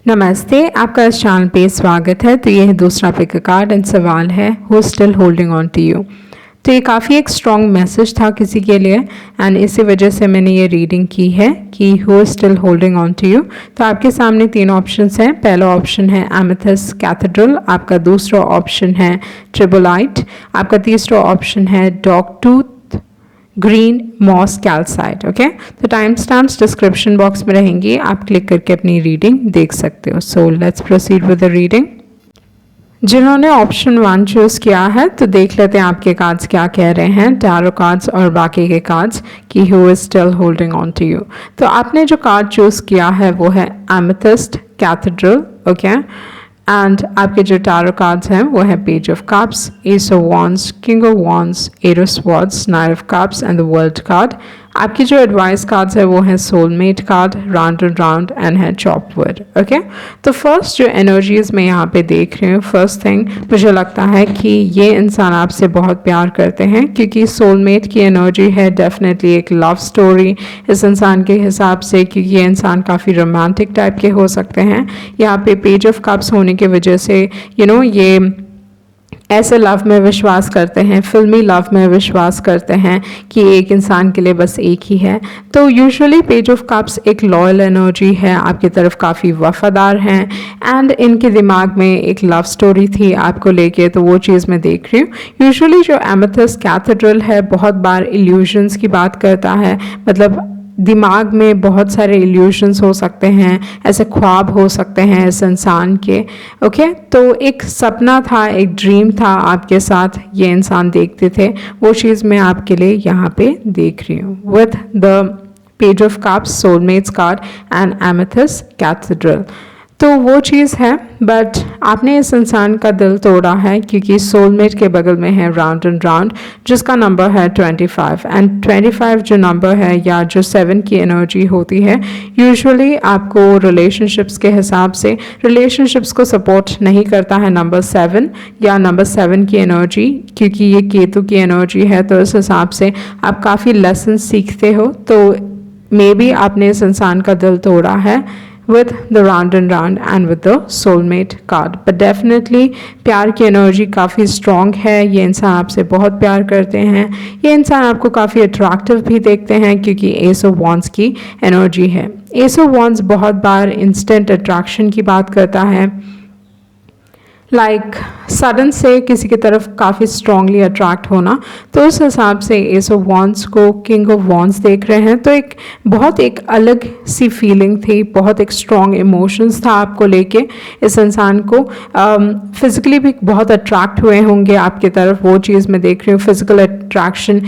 नमस्ते, आपका इस चैनल पे स्वागत है। तो ये है दूसरा पिक कार्ड एंड सवाल है who still holding on to you. तो ये काफ़ी एक स्ट्रॉन्ग मैसेज था किसी के लिए एंड इसी वजह से मैंने ये रीडिंग की है कि who still holding on to you. तो आपके सामने तीन ऑप्शंस हैं। पहला ऑप्शन है एमेथिस्ट कैथेड्रल, आपका दूसरा ऑप्शन है ट्रिबोलाइट, आपका तीसरा ऑप्शन है dog tooth green moss calcite. Okay, तो टाइम स्टैम्प्स डिस्क्रिप्शन बॉक्स में रहेंगी, आप क्लिक करके अपनी रीडिंग देख सकते हो। So let's proceed with the reading. जिन्होंने ऑप्शन 1 चूज किया है तो देख लेते हैं आपके कार्ड्स क्या कह रहे हैं, टैरो कार्ड्स और बाकी के कार्ड्स, कि who is still holding on to you. तो आपने जो कार्ड चूज किया है वो है एमेथिस्ट कैथेड्रल। ओके, एंड आपके जो टैरो कार्ड्स हैं वो है page of cups, ace of wands, king of wands, eight of swords, knight of cups and the world card. आपकी जो एडवाइस कार्ड्स है वो है soulmate card, round and round and है चॉपवुड। ओके, तो फर्स्ट जो एनर्जीज मैं यहाँ पे देख रही हूँ, फर्स्ट थिंग मुझे लगता है कि ये इंसान आपसे बहुत प्यार करते हैं, क्योंकि सोलमेट की एनर्जी है डेफिनेटली एक लव स्टोरी इस इंसान के हिसाब से, क्योंकि ये इंसान काफ़ी रोमांटिक टाइप के हो सकते हैं। यहाँ पे पेज ऑफ कप्स होने की वजह से ये ऐसे लव में विश्वास करते हैं, फिल्मी लव में विश्वास करते हैं कि एक इंसान के लिए बस एक ही है। तो यूजुअली पेज ऑफ कप्स एक लॉयल एनर्जी है, आपकी तरफ काफ़ी वफादार हैं एंड इनके दिमाग में एक लव स्टोरी थी आपको लेके, तो वो चीज़ मैं देख रही हूँ। यूजुअली जो एमेथिस्ट कैथेड्रल है बहुत बार इल्यूजन्स की बात करता है, मतलब दिमाग में बहुत सारे इल्यूशंस हो सकते हैं, ऐसे ख्वाब हो सकते हैं इस इंसान के। ओके, तो एक सपना था, एक ड्रीम था आपके साथ, ये इंसान देखते थे, वो चीज़ मैं आपके लिए यहाँ पे देख रही हूँ with the page of cups, soulmates card and amethyst cathedral. तो वो चीज़ है, बट आपने इस इंसान का दिल तोड़ा है, क्योंकि सोलमेट के बगल में है राउंड एंड राउंड, जिसका नंबर है 25 एंड 25 जो नंबर है या जो 7 की एनर्जी होती है, यूजुअली आपको रिलेशनशिप्स के हिसाब से रिलेशनशिप्स को सपोर्ट नहीं करता है नंबर 7 या नंबर 7 की एनर्जी, क्योंकि ये केतु की एनर्जी है। तो इस हिसाब से आप काफ़ी लेसन सीखते हो, तो मे बी आपने इस इंसान का दिल तोड़ा है with the round and with the soulmate card, but definitely प्यार की एनर्जी काफ़ी स्ट्रॉन्ग है। ये इंसान आपसे बहुत प्यार करते हैं, ये इंसान आपको काफ़ी अट्रैक्टिव भी देखते हैं, क्योंकि एस ऑफ वॉन्ड्स की एनर्जी है। एस ऑफ वॉन्ड्स बहुत बार इंस्टेंट अट्रैक्शन की बात करता है, लाइक सडन से किसी की तरफ काफ़ी स्ट्रांगली अट्रैक्ट होना। तो उस हिसाब से एस ऑफ वॉन्ड्स को किंग ऑफ वॉन्ड्स देख रहे हैं, तो एक अलग सी फीलिंग थी, बहुत एक स्ट्रॉन्ग इमोशंस था आपको लेके। इस इंसान को फिजिकली भी बहुत अट्रैक्ट हुए होंगे आपकी तरफ, वो चीज़ मैं देख रही हूँ। फिजिकल अट्रैक्शन,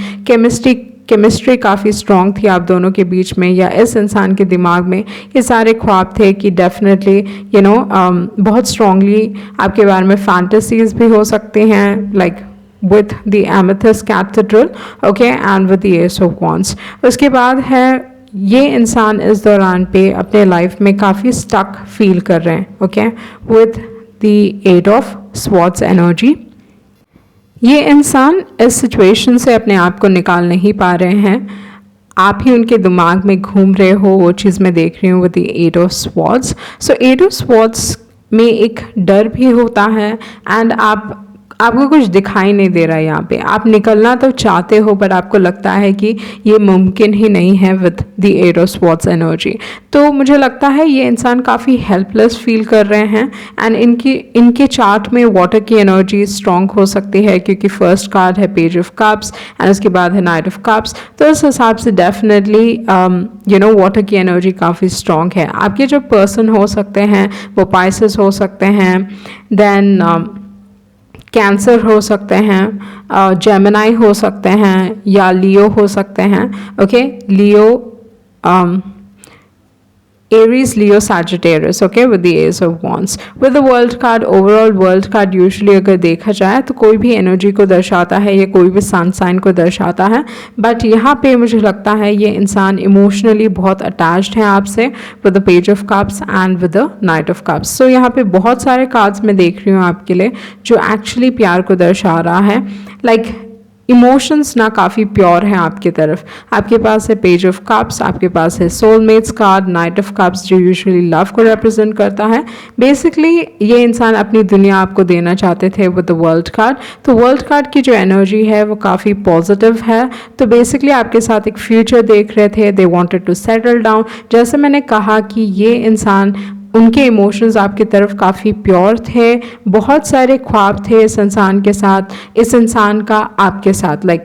केमिस्ट्री काफ़ी स्ट्रॉन्ग थी आप दोनों के बीच में, या इस इंसान के दिमाग में ये सारे ख्वाब थे कि डेफिनेटली बहुत स्ट्रॉन्गली आपके बारे में फैंटेसीज भी हो सकती हैं, like with the amethyst cathedral. Okay, and with the S of wands. उसके बाद है ये इंसान इस दौरान पे अपने लाइफ में काफ़ी स्टक फील कर रहे हैं। Okay, with the eight of swords energy. ये इंसान इस सिचुएशन से अपने आप को निकाल नहीं पा रहे हैं, आप ही उनके दिमाग में घूम रहे हो, वो चीज़ मैं देख रही हूँ with the eight of swords. So eight of swords में एक डर भी होता है एंड आपको कुछ दिखाई नहीं दे रहा है यहाँ पे, आप निकलना तो चाहते हो बट आपको लगता है कि ये मुमकिन ही नहीं है with the eight of swords energy. तो मुझे लगता है ये इंसान काफ़ी हेल्पलेस फील कर रहे हैं एंड इनके चार्ट में वाटर की एनर्जी स्ट्रॉन्ग हो सकती है, क्योंकि फर्स्ट कार्ड है पेज ऑफ कप्स एंड उसके बाद है नाइट ऑफ कप्स। तो इस हिसाब से डेफिनेटली वाटर की एनर्जी काफ़ी स्ट्रॉन्ग है। आपके जो पर्सन हो सकते हैं वो पाइसेस हो सकते हैं, देन कैंसर हो सकते हैं, जेमिनाई हो सकते हैं, या लियो हो सकते हैं। Okay, Leo, Aries, Leo, Sagittarius, okay, with the Ace of Wands. With the World card, overall World card usually अगर देखा जाए तो कोई भी एनर्जी को दर्शाता है या कोई भी सन साइन को दर्शाता है, बट यहाँ पे मुझे लगता है ये इंसान इमोशनली बहुत अटैच्ड है आपसे with the Page of Cups and with the Knight of Cups. So यहाँ पे बहुत सारे कार्ड्स मैं देख रही हूँ आपके लिए जो एक्चुअली प्यार को दर्शा रहा है, लाइक इमोशंस ना काफ़ी प्योर हैं आपकी तरफ। आपके पास है पेज ऑफ कप्स, आपके पास है soulmates card, knight of cups जो यूजुअली लव को रिप्रेजेंट करता है। बेसिकली ये इंसान अपनी दुनिया आपको देना चाहते थे विद द वर्ल्ड कार्ड। तो वर्ल्ड कार्ड की जो एनर्जी है वो काफ़ी पॉजिटिव है। तो बेसिकली आपके साथ एक फ्यूचर देख रहे थे, they wanted to settle down. जैसे मैंने कहा कि ये इंसान, उनके इमोशंस आपकी तरफ काफ़ी प्योर थे, बहुत सारे ख्वाब थे इस इंसान के साथ, इस इंसान का आपके साथ, लाइक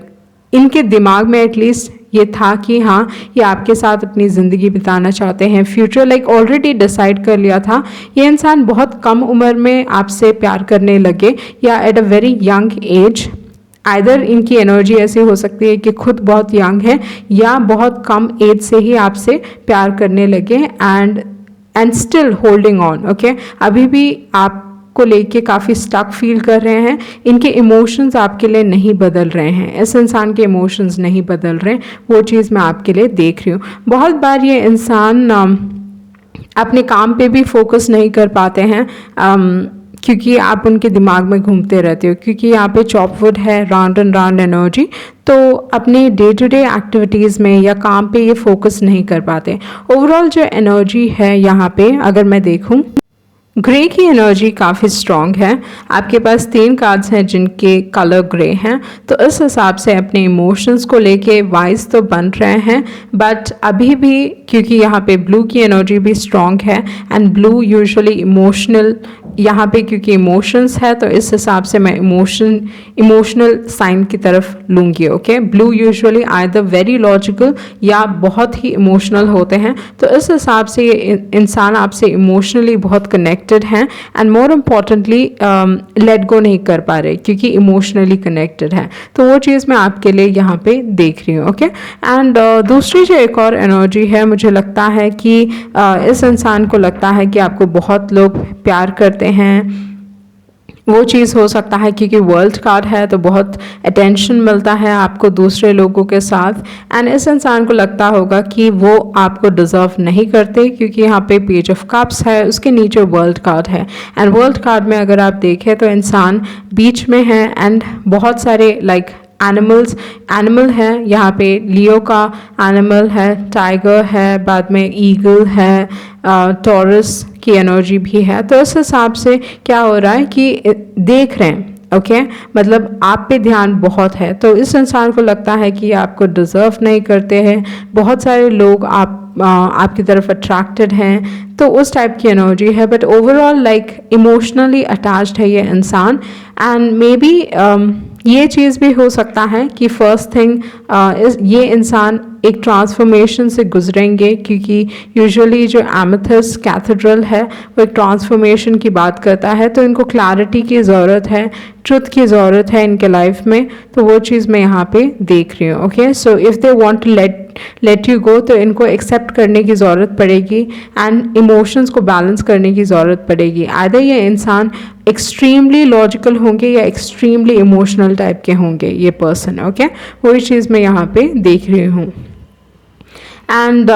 इनके दिमाग में एटलीस्ट ये था कि हाँ ये आपके साथ अपनी ज़िंदगी बिताना चाहते हैं, फ्यूचर लाइक ऑलरेडी डिसाइड कर लिया था। ये इंसान बहुत कम उम्र में आपसे प्यार करने लगे या at a very young age. Either इनकी एनर्जी ऐसी हो सकती है कि खुद बहुत यंग है या बहुत कम एज से ही आपसे प्यार करने लगे and still holding on. Okay, अभी भी आपको लेके काफ़ी स्टक फील कर रहे हैं। इनके इमोशंस आपके लिए नहीं बदल रहे हैं, इस इंसान के इमोशंस नहीं बदल रहे, वो चीज़ मैं आपके लिए देख रही हूँ। बहुत बार ये इंसान अपने काम पे भी फोकस नहीं कर पाते हैं क्योंकि आप उनके दिमाग में घूमते रहते हो, क्योंकि यहाँ पे चॉपवुड है, राउंड एंड राउंड एनर्जी। तो अपने डे टू डे एक्टिविटीज़ में या काम पे ये फोकस नहीं कर पाते। ओवरऑल जो एनर्जी है यहाँ पे अगर मैं देखूँ, ग्रे की एनर्जी काफ़ी स्ट्रॉन्ग है। आपके पास 3 कार्ड्स हैं जिनके कलर ग्रे हैं, तो इस हिसाब से अपने इमोशंस को लेके वाइज तो बन रहे हैं, बट अभी भी क्योंकि यहाँ पे ब्लू की एनर्जी भी स्ट्रॉन्ग है एंड ब्लू यूजुअली इमोशनल, यहाँ पे क्योंकि इमोशंस है तो इस हिसाब से मैं इमोशनल साइन की तरफ लूँगी। Okay, blue usually either very logical या बहुत ही इमोशनल होते हैं, तो इस हिसाब से ये इंसान आपसे इमोशनली बहुत कनेक्टेड हैं and more importantly late go नहीं कर पा रहे क्योंकि इमोशनली कनेक्टेड है। तो वो चीज़ मैं आपके लिए यहाँ पे देख रही हूँ। ओके, एंड दूसरी जो एक और एनर्जी है, मुझे लगता है कि इस इंसान को लगता है कि आपको बहुत लोग प्यार करते हैं। वो चीज़ हो सकता है क्योंकि वर्ल्ड कार्ड है तो बहुत अटेंशन मिलता है आपको दूसरे लोगों के साथ, एंड इस इंसान को लगता होगा कि वो आपको डिज़र्व नहीं करते क्योंकि यहाँ पे पेज ऑफ कप्स है, उसके नीचे वर्ल्ड कार्ड है। एंड वर्ल्ड कार्ड में अगर आप देखें तो इंसान बीच में है एंड बहुत सारे लाइक एनिमल है, यहाँ पे लियो का एनिमल है, टाइगर है, बाद में ईगल है, टॉरस की एनर्जी भी है। तो इस हिसाब से क्या हो रहा है कि देख रहे हैं, ओके, मतलब आप पे ध्यान बहुत है। तो इस इंसान को लगता है कि आपको डिज़र्व नहीं करते हैं, बहुत सारे लोग आपकी तरफ अट्रैक्टेड हैं, तो उस टाइप की एनर्जी है। But overall like emotionally attached है ये इंसान एंड मे बी ये चीज़ भी हो सकता है कि फर्स्ट थिंग ये इंसान एक ट्रांसफॉर्मेशन से गुजरेंगे क्योंकि यूजुअली जो एमेथिस कैथेड्रल है वो एक ट्रांसफॉर्मेशन की बात करता है। तो इनको क्लैरिटी की ज़रूरत है, ट्रुथ की ज़रूरत है इनके लाइफ में, तो वो चीज़ मैं यहाँ पे देख रही हूँ। Okay, so if they want to let you go तो इनको एक्सेप्ट करने की ज़रूरत पड़ेगी एंड इमोशंस को बैलेंस करने की ज़रूरत पड़ेगी। आइदर ये इंसान एक्सट्रीमली लॉजिकल होंगे या एक्सट्रीमली इमोशनल टाइप के होंगे ये पर्सन। ओके, वही चीज़ मैं यहाँ पे देख रही हूँ। एंड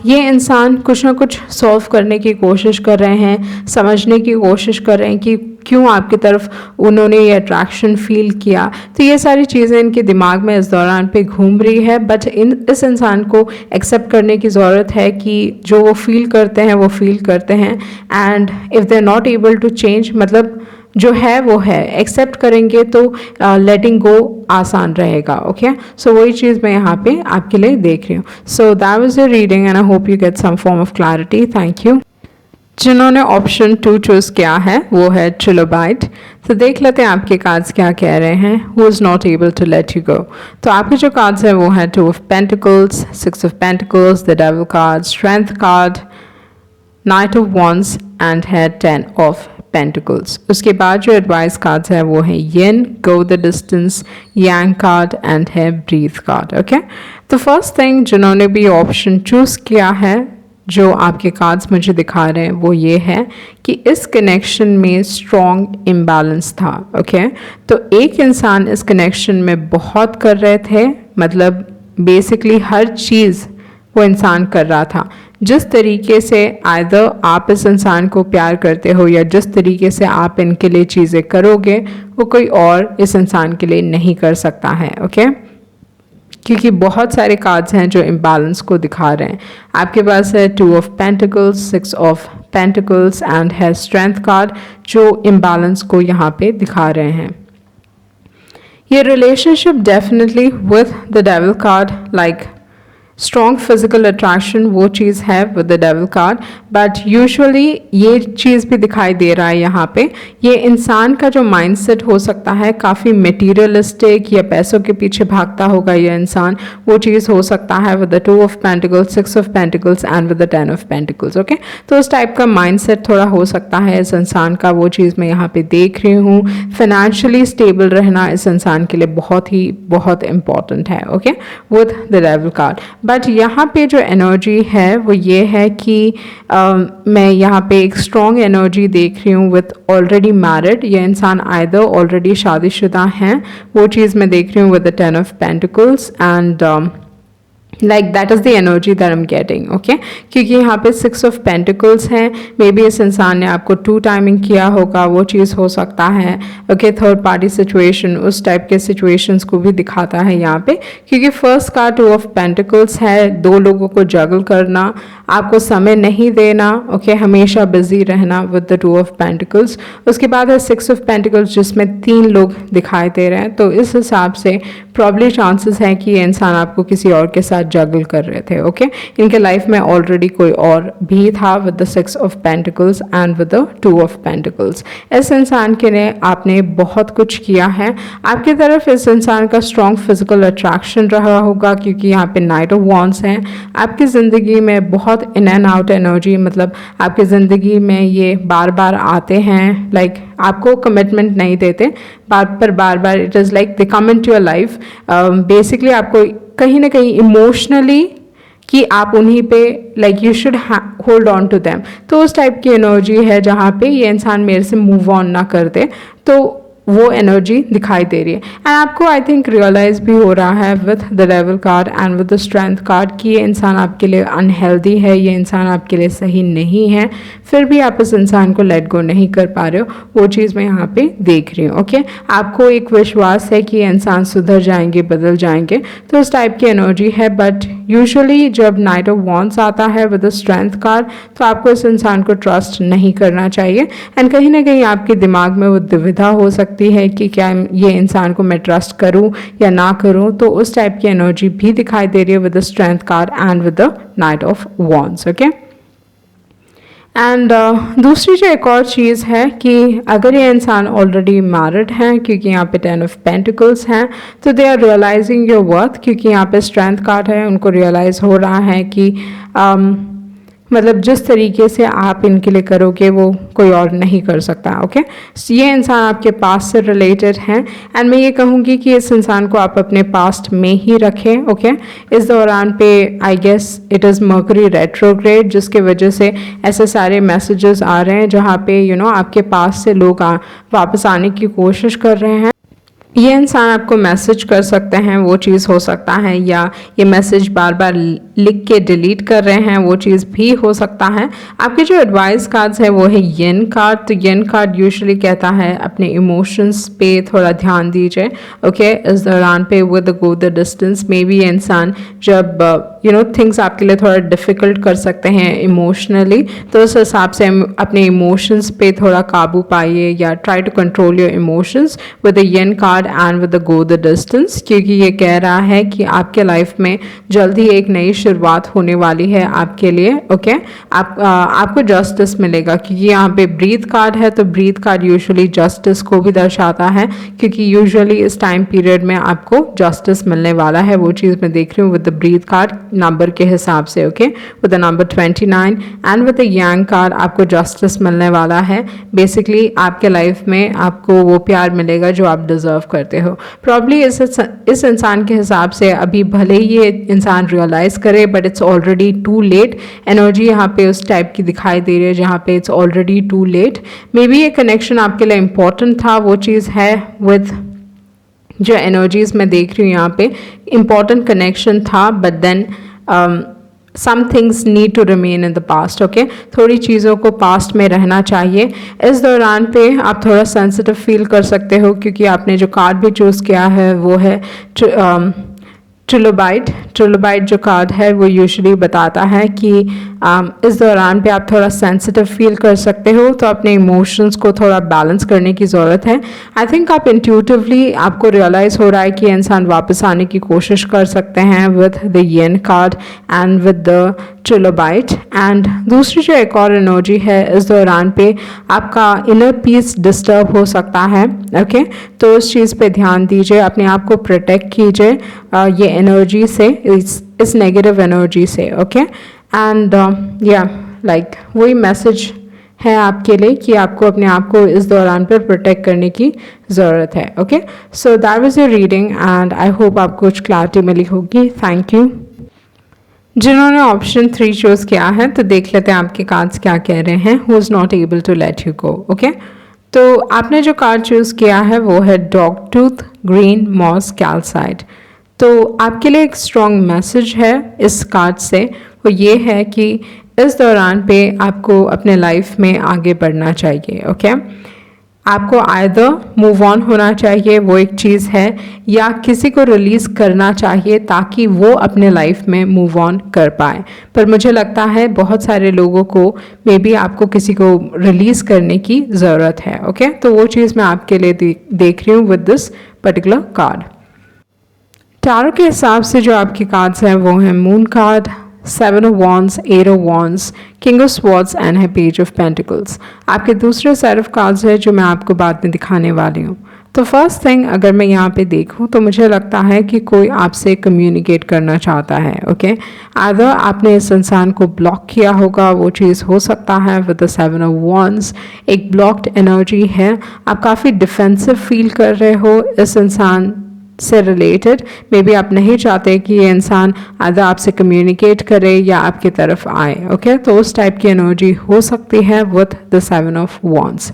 ये इंसान कुछ ना कुछ सॉल्व करने की कोशिश कर रहे हैं, समझने की कोशिश कर रहे हैं कि क्यों आपकी तरफ उन्होंने ये अट्रैक्शन फील किया। तो ये सारी चीज़ें इनके दिमाग में इस दौरान पे घूम रही है, बट इस इंसान को एक्सेप्ट करने की ज़रूरत है कि जो वो फील करते हैं वो फील करते हैं and if they are not able to change, मतलब जो है वो है, एक्सेप्ट करेंगे तो लेटिंग गो आसान रहेगा। ओके, सो वही चीज़ मैं यहाँ पे आपके लिए देख रही हूँ। So that was your reading and I hope you get some form of clarity. Thank you. जिन्होंने ऑप्शन 2 चूज़ किया है वो है ट्रिलोबाइट। तो देख लेते हैं आपके कार्ड्स क्या कह रहे हैं। Who is not able to let you go. तो आपके जो कार्ड्स हैं वो है 2 of pentacles, 6 of pentacles, the devil card, strength card, knight of wands and है 10 ऑफ पेंटिकल्स। उसके बाद जो एडवाइस कार्ड्स है वो है yin, go the distance, yang card and है ब्रीथ कार्ड। ओके, तो फर्स्ट थिंग जिन्होंने भी ऑप्शन चूज़ किया है, जो आपके कार्ड्स मुझे दिखा रहे हैं वो ये है कि इस कनेक्शन में स्ट्रॉन्ग इम्बैलेंस था। ओके, तो एक इंसान इस कनेक्शन में बहुत कर रहे थे, मतलब बेसिकली हर चीज़ वो इंसान कर रहा था जिस तरीके से आइदर आप इस इंसान को प्यार करते हो या जिस तरीके से आप इनके लिए चीज़ें करोगे वो कोई और इस इंसान के लिए नहीं कर सकता है। ओके, क्योंकि बहुत सारे कार्ड्स हैं जो इम्बैलेंस को दिखा रहे हैं। आपके पास है 2 of pentacles, 6 of pentacles and है स्ट्रेंथ कार्ड जो इम्बैलेंस को यहाँ पे दिखा रहे हैं। ये relationship definitely with the devil card like strong physical attraction वो चीज़ है with the devil card, but usually ये चीज़ भी दिखाई दे रहा है यहाँ पे। ये इंसान का जो माइंडसेट हो सकता है काफ़ी मटेरियलिस्टिक या पैसों के पीछे भागता होगा ये इंसान, वो चीज़ हो सकता है with the 2 of pentacles, 6 of pentacles and with the 10 of pentacles. Okay, तो उस टाइप का माइंडसेट थोड़ा हो सकता है इस इंसान का, वो चीज़ मैं यहाँ पे देख रही हूँ। फाइनेंशियली स्टेबल रहना इस इंसान के लिए बहुत इंपॉर्टेंट है। Okay, with the devil card. But यहाँ पे जो एनर्जी है वो ये है कि मैं यहाँ पे एक स्ट्रॉन्ग एनर्जी देख रही हूँ विथ ऑलरेडी मैरिड। ये इंसान आइदर ऑलरेडी शादीशुदा हैं, वो चीज़ मैं देख रही हूँ with the 10 of pentacles and like that is the energy that I am getting. Okay, क्योंकि यहाँ पे 6 ऑफ पेंटिकल्स हैं, मे बी इस इंसान ने आपको 2 टाइमिंग किया होगा, वो चीज़ हो सकता है। ओके, थर्ड पार्टी सिचुएशन, उस टाइप के सिचुएशंस को भी दिखाता है यहाँ पे, क्योंकि फर्स्ट का 2 ऑफ पेंटिकल्स है, 2 लोगों को जगल करना, आपको समय नहीं देना। ओके, हमेशा बिजी रहना विद द 2 ऑफ पेंटिकल्स। उसके बाद है 6 ऑफ पेंटिकल्स जिसमें 3 लोग दिखाई दे रहे हैं, तो इस हिसाब से प्रॉब्ली चांसेस हैं कि ये इंसान आपको किसी और के साथ जगल कर रहे थे। ओके, इनके लाइफ में ऑलरेडी कोई और भी था with the 6 of pentacles and with the 2 of pentacles. इस इंसान के लिए आपने बहुत कुछ किया है, आपकी तरफ इस इंसान का स्ट्रॉन्ग फिजिकल अट्रैक्शन रहा होगा, क्योंकि यहाँ पे नाइट ऑफ वॉन्ड्स हैं। आपकी ज़िंदगी में बहुत इन एंड आउट एनर्जी, मतलब आपकी ज़िंदगी में ये बार बार आते हैं, लाइक आपको कमिटमेंट नहीं देते, बार बार it is like they come into your life. Basically आपको कहीं ना कहीं इमोशनली कि आप उन्हीं पे like you should hold on to them, तो उस टाइप की एनर्जी है जहाँ पे ये इंसान मेरे से मूव ऑन ना कर दे, तो वो एनर्जी दिखाई दे रही है। एंड आपको आई थिंक रियलाइज़ भी हो रहा है with the devil card and with the strength card कि ये इंसान आपके लिए अनहेल्दी है, ये इंसान आपके लिए सही नहीं है, फिर भी आप इस इंसान को लेट गो नहीं कर पा रहे हो, वो चीज़ मैं यहाँ पे देख रही हूँ। ओके, आपको एक विश्वास है कि ये इंसान सुधर जाएंगे, बदल जाएंगे, तो उस टाइप की एनर्जी है। बट यूजुअली जब नाइट ऑफ वॉन्ड्स आता है विद द स्ट्रेंथ कार्ड, तो आपको इस इंसान को ट्रस्ट नहीं करना चाहिए एंड कहीं ना कहीं आपके दिमाग में वो दुविधा हो सकती है कि क्या ये इंसान को मैं ट्रस्ट करूं या ना करूं, तो उस टाइप की एनर्जी भी दिखाई दे रही है with the strength card and with the knight of wands. Okay, and दूसरी जो एक और चीज़ है कि अगर ये इंसान ऑलरेडी मैरिड हैं, क्योंकि यहाँ पे 10 ऑफ पेंटिकल्स हैं, तो they are realising your worth, क्योंकि यहाँ पे स्ट्रेंथ कार्ड है, उनको रियलाइज़ हो रहा है कि मतलब जिस तरीके से आप इनके लिए करोगे वो कोई और नहीं कर सकता। ओके, ये इंसान आपके पास्ट से रिलेटेड हैं एंड मैं ये कहूँगी कि इस इंसान को आप अपने पास्ट में ही रखें। ओके, इस दौरान पे I guess it is Mercury retrograde, जिसके वजह से ऐसे सारे मैसेजेस आ रहे हैं जहाँ पे आपके पास से लोग वापस आने की कोशिश कर रहे हैं। ये इंसान आपको मैसेज कर सकते हैं, वो चीज़ हो सकता है, या ये मैसेज बार बार लिख के डिलीट कर रहे हैं, वो चीज़ भी हो सकता है। आपके जो एडवाइस कार्ड्स है वो है येन कार्ड, तो येन कार्ड यूजुअली कहता है अपने इमोशंस पे थोड़ा ध्यान दीजिए। ओके, इस दौरान पे with go the distance, may be इंसान जब थिंग्स आपके लिए थोड़ा डिफ़िकल्ट कर सकते हैं इमोशनली, तो उस हिसाब से अपने इमोशंस पे थोड़ा काबू पाइए या try to control your emotions with the yin card and with the go the distance, क्योंकि ये कह रहा है कि आपके लाइफ में जल्द ही एक नई शुरुआत होने वाली है आपके लिए। ओके, आपको जस्टिस मिलेगा, क्योंकि यहाँ पे ब्रीथ कार्ड है, तो ब्रीथ कार्ड यूजुअली जस्टिस को भी दर्शाता है, क्योंकि यूजुअली इस टाइम पीरियड में आपको जस्टिस मिलने वाला है, वो चीज़ मैं देख रही हूँ with the breath card number के हिसाब से। Okay, with the number 29 and with the yang card आपको जस्टिस मिलने वाला है। बेसिकली आपके लाइफ में आपको वो प्यार मिलेगा जो आप डिजर्व करते हो। प्रॉब्ली इस इंसान के हिसाब से अभी भले ही ये इंसान रियलाइज़ करे, but it's already too late. Energy यहाँ पे उस टाइप की दिखाई दे रही है जहाँ पे it's already too late. Maybe ये कनेक्शन आपके लिए इम्पोर्टेंट था, वो चीज़ है विद जो एनर्जीज मैं देख रही हूँ यहाँ पे इम्पॉर्टेंट कनेक्शन था, but then some things need to remain in the past, okay. थोड़ी चीज़ों को पास्ट में रहना चाहिए। इस दौरान पे आप थोड़ा सेंसिटिव फील कर सकते हो, क्योंकि आपने जो कार्ड भी चूज़ किया है वो है ट्रिलोबाइट। ट्रिलोबाइट जो कार्ड है वो यूजुअली बताता है कि इस दौरान पे आप थोड़ा सेंसिटिव फील कर सकते हो, तो अपने इमोशंस को थोड़ा बैलेंस करने की ज़रूरत है। आई थिंक आप इंट्यूटिवली आपको रियलाइज़ हो रहा है कि इंसान वापस आने की कोशिश कर सकते हैं with the yin card and with the trilobite. And दूसरी जो एक और एनर्जी है, इस दौरान पे आपका इनर पीस डिस्टर्ब हो सकता है, ओके। तो उस चीज़ पे ध्यान दीजिए, अपने आप को प्रोटेक्ट कीजिए ये एनर्जी से, इस नेगेटिव एनर्जी से, ओके। एंड या लाइक वही मैसेज है आपके लिए कि आपको अपने आप को इस दौरान पर प्रोटेक्ट करने की ज़रूरत है, okay. So that was your reading and I hope आपको कुछ क्लैरिटी मिली होगी। Thank you. जिन्होंने ऑप्शन 3 चूज़ किया है, तो देख लेते हैं आपके कार्ड्स क्या कह रहे हैं। Who is not able to let you go, okay. तो आपने जो कार्ड चूज़ किया है वो है dog tooth green moss calcite. तो आपके लिए एक स्ट्रॉन्ग मैसेज है इस कार्ड से, वो ये है कि इस दौरान पे आपको अपने लाइफ में आगे बढ़ना चाहिए, ओके। आपको आइदर मूव ऑन होना चाहिए, वो एक चीज़ है, या किसी को रिलीज़ करना चाहिए ताकि वो अपने लाइफ में मूव ऑन कर पाए। पर मुझे लगता है बहुत सारे लोगों को मे बी आपको किसी को रिलीज़ करने की ज़रूरत है, ओके। तो वो चीज़ मैं आपके लिए देख रही हूँ with this particular card. Tarot के हिसाब से जो आपके कार्ड्स हैं वो हैं moon card, 7 of Wands, 8 of Wands, King of Swords and है पेज ऑफ पेंटिकल्स। आपके दूसरे सेट ऑफ कार्ड्स है जो मैं आपको बाद में दिखाने वाली हूँ। तो फर्स्ट थिंग अगर मैं यहाँ पे देखूँ तो मुझे लगता है कि कोई आपसे कम्युनिकेट करना चाहता है, ओके। आदर आपने इस इंसान को ब्लॉक किया होगा, वो चीज़ हो सकता है विद द 7 of Wands। एक ब्लॉक्ड एनर्जी है, आप काफ़ी डिफेंसिव फील कर रहे हो इस इंसान से रिलेटेड। मे बी आप नहीं चाहते कि ये इंसान आधा आपसे कम्युनिकेट करे या आपकी तरफ आए, ओके। तो उस टाइप की एनर्जी हो सकती है विद द 7 of Wands।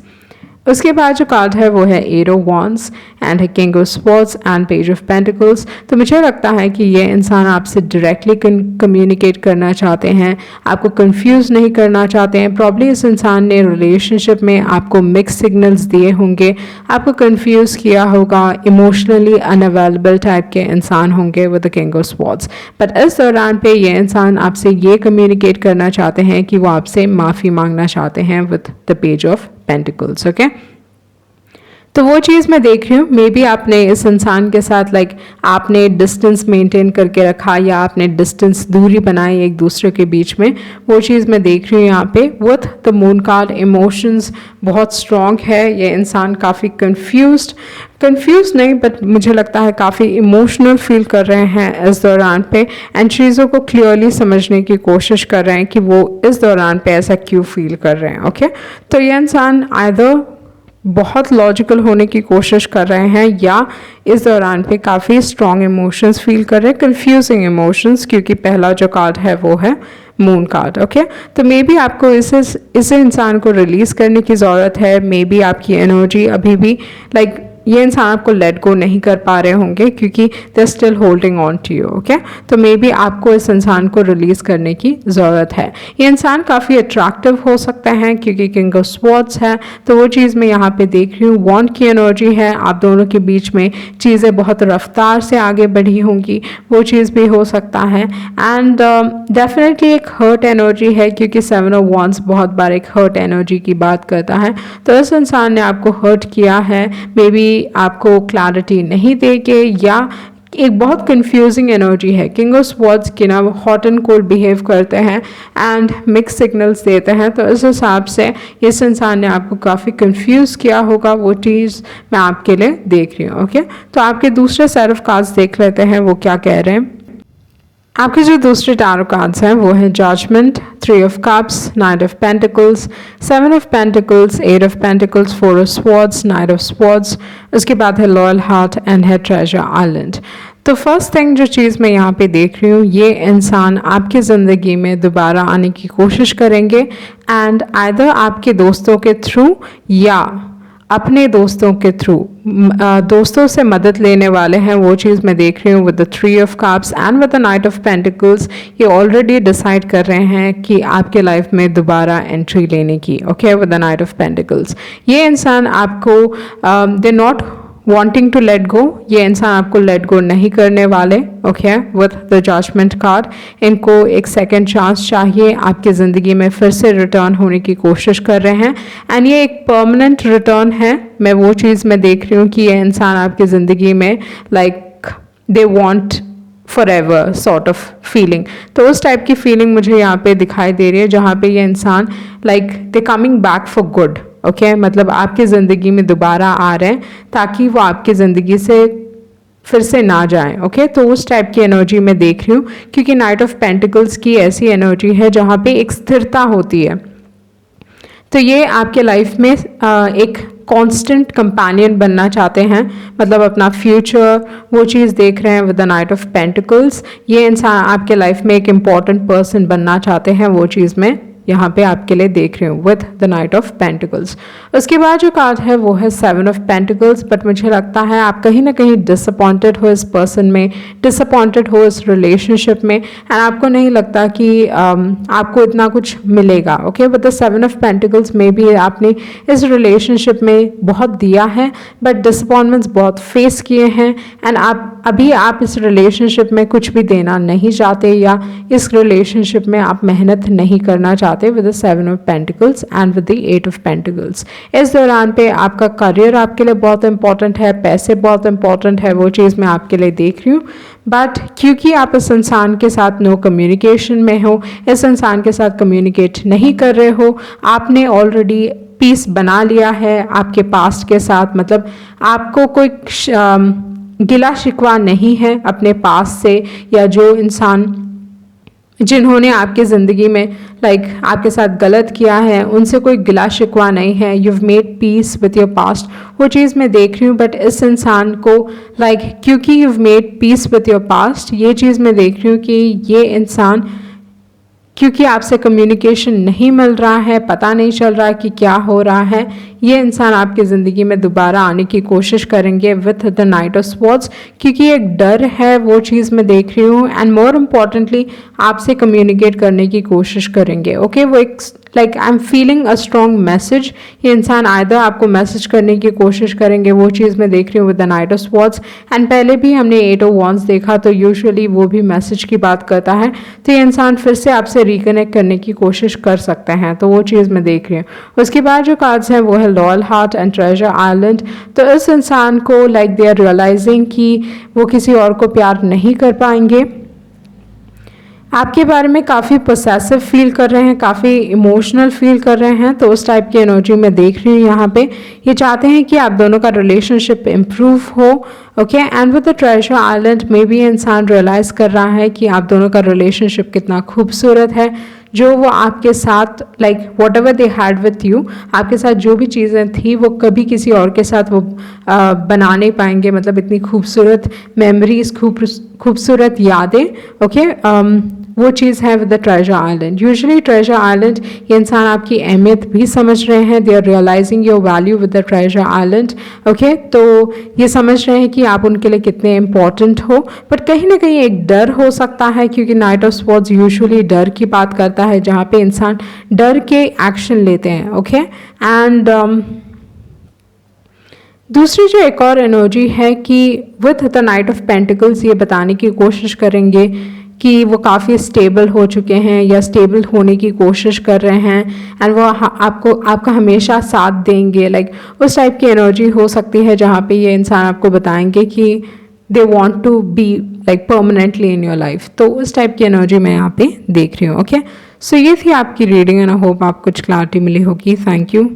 उसके बाद जो कार्ड है वो है 8 of Wands एंड है king of swords and page of pentacles. तो मुझे लगता है कि ये इंसान आपसे डायरेक्टली कम्युनिकेट करना चाहते हैं, आपको कंफ्यूज नहीं करना चाहते हैं। प्रॉब्ली इस इंसान ने रिलेशनशिप में आपको मिक्स सिग्नल्स दिए होंगे, आपको कंफ्यूज किया होगा, इमोशनली अनअवेलेबल टाइप के इंसान होंगे with the king of swords. But इस दौरान पे ये इंसान आपसे ये कम्युनिकेट करना चाहते हैं कि वो आपसे माफ़ी मांगना चाहते हैं with the page of pentacles, okay. तो वो चीज़ मैं देख रही हूँ, मे बी आपने इस इंसान के साथ आपने डिस्टेंस मेंटेन करके रखा या आपने डिस्टेंस दूरी बनाई एक दूसरे के बीच में, वो चीज़ मैं देख रही हूँ यहाँ पे with the moon card. Emotions बहुत स्ट्रॉन्ग है, ये इंसान काफ़ी कंफ्यूज नहीं बट मुझे लगता है काफ़ी इमोशनल फील कर रहे हैं इस दौरान पे, एंड चीज़ों को क्लियरली समझने की कोशिश कर रहे हैं कि वो इस दौरान पे ऐसा क्यों फील कर रहे हैं, ओके। तो ये इंसान आइदर बहुत लॉजिकल होने की कोशिश कर रहे हैं या इस दौरान पे काफ़ी स्ट्रॉन्ग इमोशंस फील कर रहे हैं, कंफ्यूजिंग इमोशंस, क्योंकि पहला जो कार्ड है वो है मून कार्ड, ओके। तो मे बी आपको इस इंसान को रिलीज़ करने की ज़रूरत है। मे बी आपकी एनर्जी अभी भी ये इंसान आपको लेट गो नहीं कर पा रहे होंगे क्योंकि they still holding on to you, okay. तो मे बी आपको इस इंसान को रिलीज़ करने की ज़रूरत है। ये इंसान काफ़ी अट्रैक्टिव हो सकता है क्योंकि किंग ऑफ स्वॉर्ड्स है, तो वो चीज़ मैं यहाँ पे देख रही हूँ। वॉन्ड की एनर्जी है, आप दोनों के बीच में चीज़ें बहुत रफ्तार से आगे बढ़ी होंगी, वो चीज़ भी हो सकता है। एंड डेफिनेटली एक हर्ट एनर्जी है क्योंकि 7 of Wands बहुत बार एक हर्ट एनर्जी की बात करता है। तो इस इंसान ने आपको हर्ट किया है, मे बी आपको क्लैरिटी नहीं देके, या एक बहुत कंफ्यूजिंग एनर्जी है। किंग ऑफ स्वॉर्ड्स की ना हॉट एंड कोल्ड बिहेव करते हैं एंड मिक्स सिग्नल्स देते हैं, तो इस हिसाब से इस इंसान ने आपको काफ़ी कंफ्यूज किया होगा, वो चीज़ मैं आपके लिए देख रही हूँ, ओके। तो आपके दूसरे सेट ऑफ कार्ड्स देख लेते हैं वो क्या कह रहे हैं। आपके जो दूसरे टैरो कार्ड्स हैं वो हैं judgement, 3 of Cups, Knight of Pentacles, 7 of Pentacles, 8 of Pentacles, 4 of Swords, Knight of Swords। उसके बाद है लॉयल हार्ट एंड है ट्रेजर आइलैंड। तो फर्स्ट थिंग जो चीज़ मैं यहाँ पे देख रही हूँ, ये इंसान आपकी ज़िंदगी में दोबारा आने की कोशिश करेंगे एंड आइदर आपके दोस्तों के थ्रू या अपने दोस्तों के थ्रू दोस्तों से मदद लेने वाले हैं, वो चीज़ मैं देख रही हूँ with the 3 of cups and with the knight of pentacles. ये ऑलरेडी डिसाइड कर रहे हैं कि आपके लाइफ में दोबारा एंट्री लेने की, okay, with the knight of pentacles. ये इंसान आपको they not wanting to let go, ये इंसान आपको लेट गो नहीं करने वाले, okay, with the judgement card. इनको एक सेकंड चांस चाहिए, आपकी ज़िंदगी में फिर से रिटर्न होने की कोशिश कर रहे हैं एंड ये एक परमानेंट रिटर्न है। मैं वो चीज़ मैं देख रही हूँ कि ये इंसान आपकी ज़िंदगी में like they want forever sort of feeling. तो उस टाइप की फीलिंग मुझे यहाँ पे दिखाई दे रही है जहाँ पे ये इंसान like they coming back for good, okay, मतलब आपकी ज़िंदगी में दोबारा आ रहे हैं ताकि वो आपकी ज़िंदगी से फिर से ना जाएं, ओके। तो उस टाइप की एनर्जी मैं देख रही हूँ क्योंकि नाइट ऑफ पेंटिकल्स की ऐसी एनर्जी है जहाँ पे एक स्थिरता होती है। तो ये आपके लाइफ में एक कांस्टेंट कंपेनियन बनना चाहते हैं, मतलब अपना फ्यूचर वो चीज़ देख रहे हैं with the knight of pentacles. ये इंसान आपके लाइफ में एक इम्पॉर्टेंट पर्सन बनना चाहते हैं, वो चीज़ मैं यहाँ पे आपके लिए देख रही हूँ with the knight of pentacles. उसके बाद जो कार्ड है वो है 7 ऑफ पेंटिकल्स। बट मुझे लगता है आप कहीं ना कहीं डिसअपॉइंटेड हो इस पर्सन में, डिसअपॉइंटेड हो इस रिलेशनशिप में एंड आपको नहीं लगता कि आपको इतना कुछ मिलेगा, okay. But the 7 of pentacles में भी आपने इस रिलेशनशिप में बहुत दिया है बट डिसअपॉइंटमेंट्स बहुत फेस किए हैं एंड आप इस रिलेशनशिप में कुछ भी देना नहीं चाहते या इस रिलेशनशिप में आप मेहनत नहीं करना चाहते with the 7 of pentacles and with the 8 of pentacles. इस दौरान पे आपका करियर आपके लिए बहुत इंपॉर्टेंट है, पैसे बहुत इंपॉर्टेंट है, वो चीज़ मैं आपके लिए देख रही हूँ। बट क्योंकि आप इस इंसान के साथ नो कम्युनिकेशन में हो, इस इंसान के साथ कम्युनिकेट नहीं कर रहे हो, आपने ऑलरेडी पीस बना लिया है आपके पास्ट के साथ, मतलब आपको कोई गिला शिकवा नहीं है अपने पास से या जो इंसान जिन्होंने आपकी ज़िंदगी में लाइक आपके साथ गलत किया है उनसे कोई गिला शिकवा नहीं है। You have made peace with your past, वो चीज़ मैं देख रही हूँ। बट इस इंसान को लाइक क्योंकि you have made peace with your past, ये चीज़ मैं देख रही हूँ कि ये इंसान क्योंकि आपसे कम्युनिकेशन नहीं मिल रहा है, पता नहीं चल रहा कि क्या हो रहा है, ये इंसान आपकी ज़िंदगी में दोबारा आने की कोशिश करेंगे with the knight of swords क्योंकि एक डर है, वो चीज़ मैं देख रही हूँ एंड मोर इम्पॉर्टेंटली आपसे कम्युनिकेट करने की कोशिश करेंगे, ओके। वो एक like I am feeling a strong message, ये इंसान आइदर आपको मैसेज करने की कोशिश करेंगे, वो चीज़ मैं देख रही हूँ with the knight of swords and पहले भी हमने 8 ऑफ वॉन्ड्स देखा तो यूजुअली वो भी मैसेज की बात करता है। तो ये इंसान फिर से आपसे रिकनेक्ट करने की कोशिश कर सकते हैं, तो वो चीज़ मैं देख रही हूँ। उसके बाद जो कार्ड्स हैं वो है loyal heart and treasure island. तो इस इंसान को लाइक दे आर रियलाइजिंग कि वो किसी और को प्यार नहीं कर पाएंगे, आपके बारे में काफ़ी पोसेसिव फील कर रहे हैं, काफ़ी इमोशनल फील कर रहे हैं। तो उस टाइप की एनर्जी मैं देख रही हूँ यहाँ पे। ये चाहते हैं कि आप दोनों का रिलेशनशिप इम्प्रूव हो, okay. And with the treasure island में भी इंसान रियलाइज़ कर रहा है कि आप दोनों का रिलेशनशिप कितना खूबसूरत है। जो वो आपके साथ like what ever they had with you, आपके साथ जो भी चीज़ें थी वो कभी किसी और के साथ वो बना नहीं पाएंगे, मतलब इतनी खूबसूरत मेमोरीज, खूबसूरत यादें, ओके। वो चीज़ है with the treasure island. Usually treasure island ये इंसान आपकी अहमियत भी समझ रहे हैं, they are realising your value with the treasure island, okay. तो ये समझ रहे हैं कि आप उनके लिए कितने इंपॉर्टेंट हो। बट कहीं ना कहीं एक डर हो सकता है क्योंकि नाइट ऑफ स्वॉर्ड्स यूजुअली डर की बात करता है जहाँ पे इंसान डर के एक्शन लेते हैं, ओके। एंड दूसरी जो एक और एनर्जी है कि with the knight of pentacles ये बताने की कोशिश करेंगे कि वो काफ़ी स्टेबल हो चुके हैं या स्टेबल होने की कोशिश कर रहे हैं एंड वो आपका हमेशा साथ देंगे, लाइक उस टाइप की एनर्जी हो सकती है जहाँ पे ये इंसान आपको बताएंगे कि they want to be like permanently in your life. तो उस टाइप की एनर्जी मैं यहाँ पे देख रही हूँ, ओके। सो ये थी आपकी रीडिंग एंड आई होप आपको कुछ क्लैरिटी मिली होगी। Thank you.